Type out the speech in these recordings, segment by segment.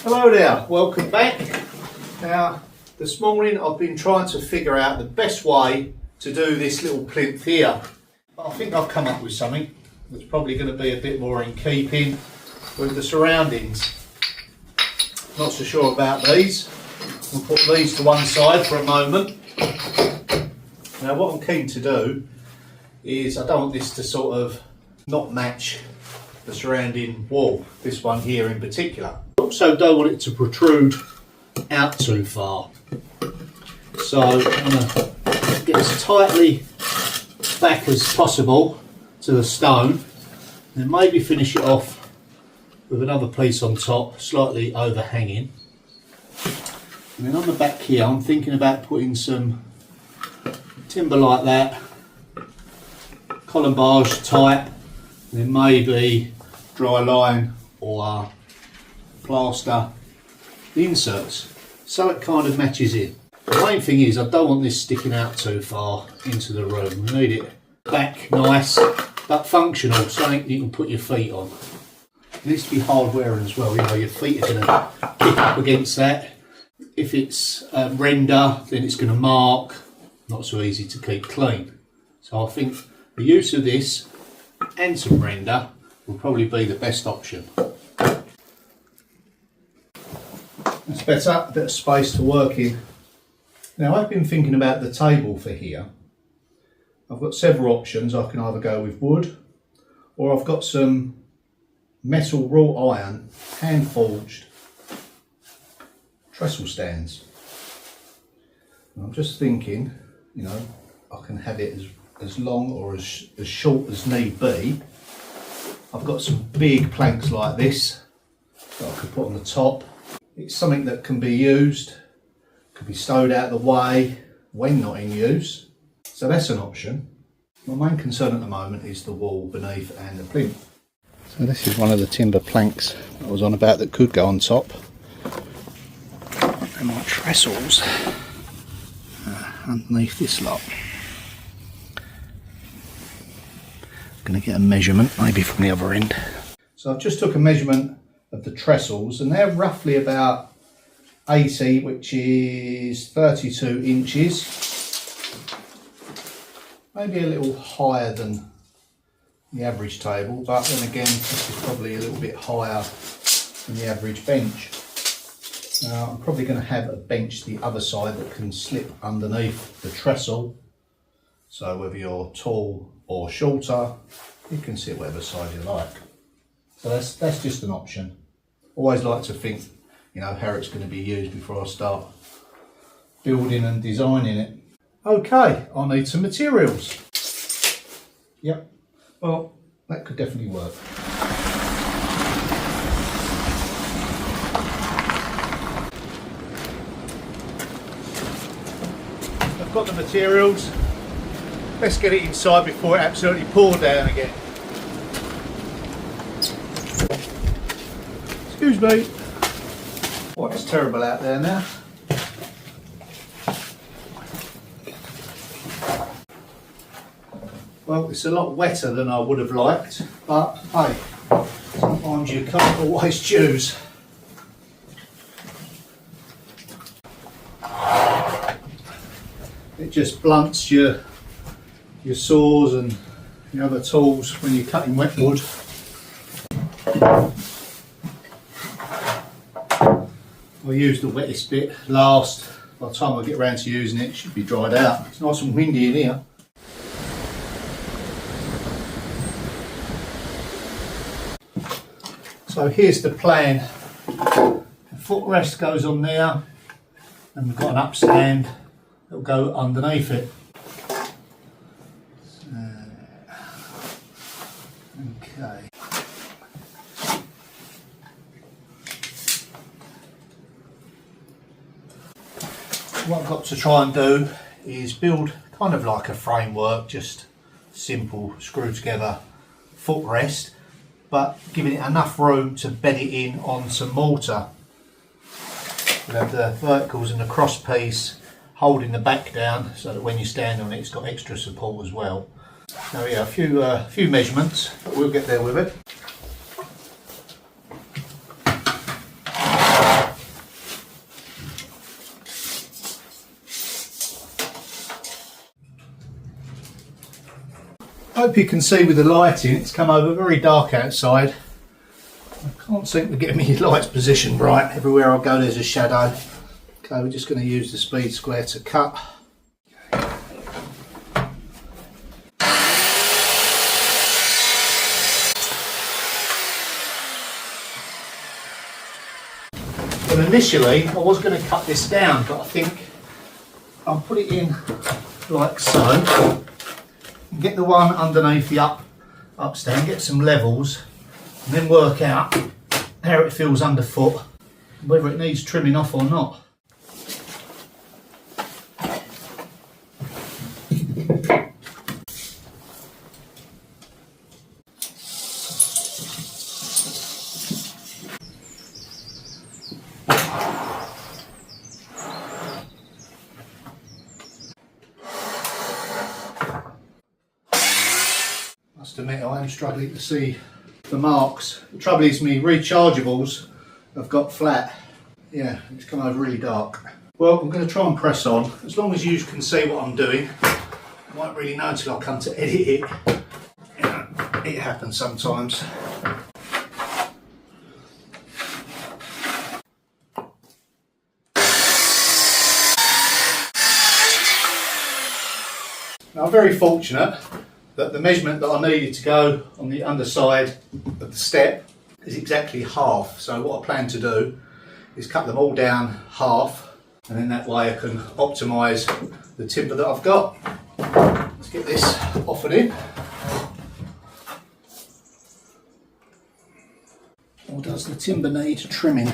Hello there, welcome back. Now this morning I've been trying to figure out the best way to do this little plinth here. I think I've come up with something that's probably going to be a bit more in keeping with the surroundings. Not so sure about these. We'll put these to one side for a moment. Now what I'm keen to do is I don't want this to sort of not match the surrounding wall, this one here in particular. I also don't want it to protrude out too far. So I'm going to get as tightly back as possible to the stone, and maybe finish it off with another piece on top, slightly overhanging. And then on the back here I'm thinking about putting some timber like that, column barge type, and then maybe dry line or plaster the inserts so it kind of matches in. The main thing is I don't want this sticking out too far into the room. We need it back nice but functional, something you can put your feet on. It needs to be hard wearing as well, you know, your feet are going to kick up against that. If it's render, then it's going to mark, not so easy to keep clean. So I think the use of this and some render will probably be the best option. That's better, a bit of space to work in. Now I've been thinking about the table for here. I've got several options. I can either go with wood, or I've got some metal wrought iron hand forged trestle stands. And I'm just thinking, you know, I can have it as long or as short as need be. I've got some big planks like this that I could put on the top. It's something that can be used, could be stowed out of the way when not in use. So that's an option. My main concern at the moment is the wall beneath and the plinth. So this is one of the timber planks I was on about that could go on top. And my trestles underneath this lot. Going to get a measurement maybe from the other end. So I've just took a measurement of the trestles and they're roughly about 80, which is 32 inches. Maybe a little higher than the average table, but then again this is probably a little bit higher than the average bench. Now I'm probably going to have a bench the other side that can slip underneath the trestle. So whether you're tall or shorter, you can sit whatever side you like. So that's just an option. Always like to think, you know, how it's going to be used before I start building and designing it. Okay, I'll need some materials. Yep, well, that could definitely work. I've got the materials. Let's get it inside before it absolutely pours down again. Excuse me. Oh, it's terrible out there now. Well, it's a lot wetter than I would have liked, but hey, sometimes you can't always choose. It just blunts your saws and the other tools when you're cutting wet wood. I'll use the wettest bit last. By the time I get around to using it, it should be dried out. It's nice and windy in here. So here's the plan. The footrest goes on there, and we've got an upstand that will go underneath it. Okay. What I've got to try and do is build kind of like a framework, just simple screw together footrest, but giving it enough room to bed it in on some mortar. We'll have the verticals and the cross piece holding the back down so that when you stand on it, it's got extra support as well. So yeah, a few measurements, but we'll get there with it. Hope you can see with the lighting, it's come over very dark outside. I can't seem to get my lights positioned right. Everywhere I go there's a shadow. Okay, we're just going to use the speed square to cut. And initially I was going to cut this down, but I think I'll put it in like so. Get the one underneath the upstand, get some levels, and then work out how it feels underfoot, whether it needs trimming off or not. Must admit I am struggling to see the marks. The trouble is my rechargeables have got flat. Yeah, it's come over really dark. Well, I'm going to try and press on. As long as you can see what I'm doing, I won't really know until I come to edit it. You know, it happens sometimes. Now, I'm very fortunate that the measurement that I needed to go on the underside of the step is exactly half. So what I plan to do is cut them all down half, and then that way I can optimise the timber that I've got. Let's get this off and in. Or does the timber need trimming?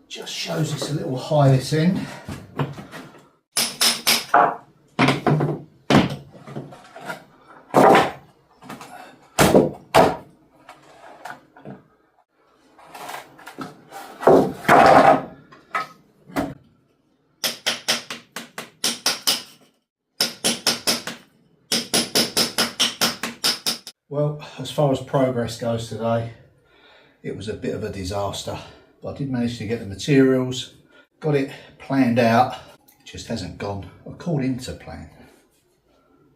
Just shows it's a little high this end. Well, as far as progress goes today, it was a bit of a disaster. But I did manage to get the materials, got it planned out, it just hasn't gone according to plan.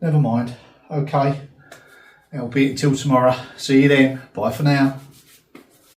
Never mind, okay, it'll be until tomorrow. See you then, bye for now.